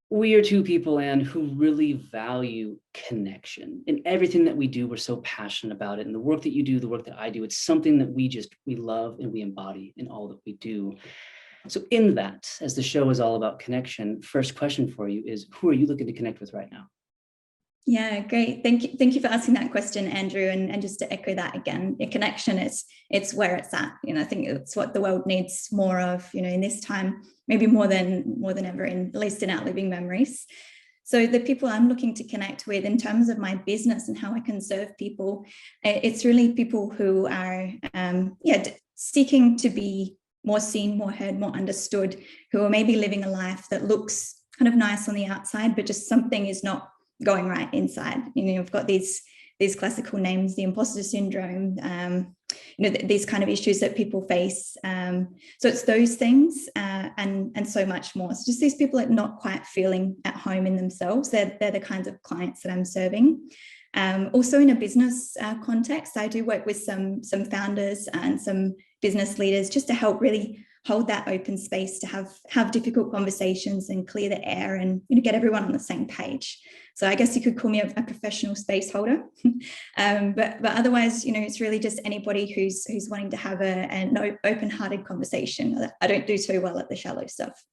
We are two people, Anne, who really value connection. In everything that we do, we're so passionate about it. And the work that you do, the work that I do, it's something that we love and we embody in all that we do. So in that, as the show is all about connection, first question for you is, who are you looking to connect with right now? Yeah, great. Thank you. Thank you for asking that question, Andrew. And just to echo that again, a connection is it's where it's at. I think it's what the world needs more of, in this time, maybe more than ever, at least in our living memories. So the people I'm looking to connect with in terms of my business and how I can serve people, it's really people who are seeking to be more seen, more heard, more understood, who are maybe living a life that looks kind of nice on the outside, but just something is not going right inside. I've got these classical names, the imposter syndrome, these kind of issues that people face. So it's those things and so much more. So just these people are not quite feeling at home in themselves. They're the kinds of clients that I'm serving. Also in a business context, I do work with some founders and some business leaders just to help really hold that open space to have difficult conversations and clear the air and get everyone on the same page. So I guess you could call me a professional space holder, but otherwise, it's really just anybody who's wanting to have an open-hearted conversation. I don't do too well at the shallow stuff.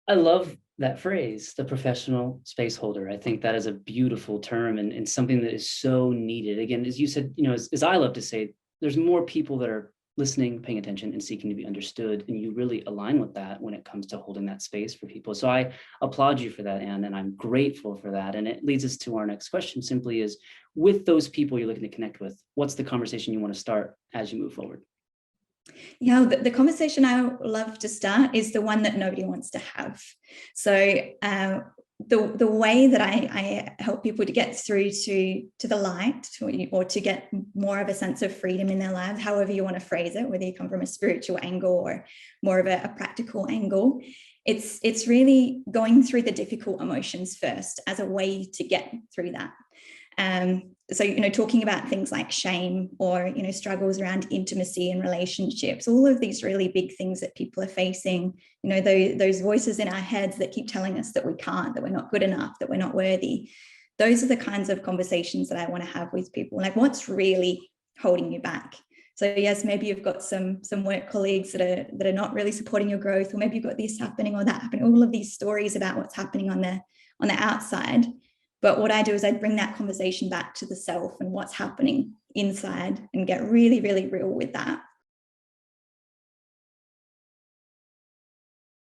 I love that phrase, the professional space holder. I think that is a beautiful term and something that is so needed. Again, as you said, as I love to say, there's more people that are listening, paying attention, and seeking to be understood. And you really align with that when it comes to holding that space for people. So I applaud you for that, Anne, and I'm grateful for that. And it leads us to our next question, simply is, with those people you're looking to connect with, what's the conversation you want to start as you move forward? Yeah, the conversation I love to start is the one that nobody wants to have. So the way that I help people to get through to the light, or to get more of a sense of freedom in their lives, however you want to phrase it, whether you come from a spiritual angle or more of a practical angle, it's really going through the difficult emotions first as a way to get through that. So, talking about things like shame or, struggles around intimacy and relationships, all of these really big things that people are facing, those voices in our heads that keep telling us that we can't, that we're not good enough, that we're not worthy. Those are the kinds of conversations that I want to have with people. Like, what's really holding you back? So yes, maybe you've got some work colleagues that are not really supporting your growth, or maybe you've got this happening or that happening, all of these stories about what's happening on the outside. But what I do is I bring that conversation back to the self and what's happening inside and get really, really real with that.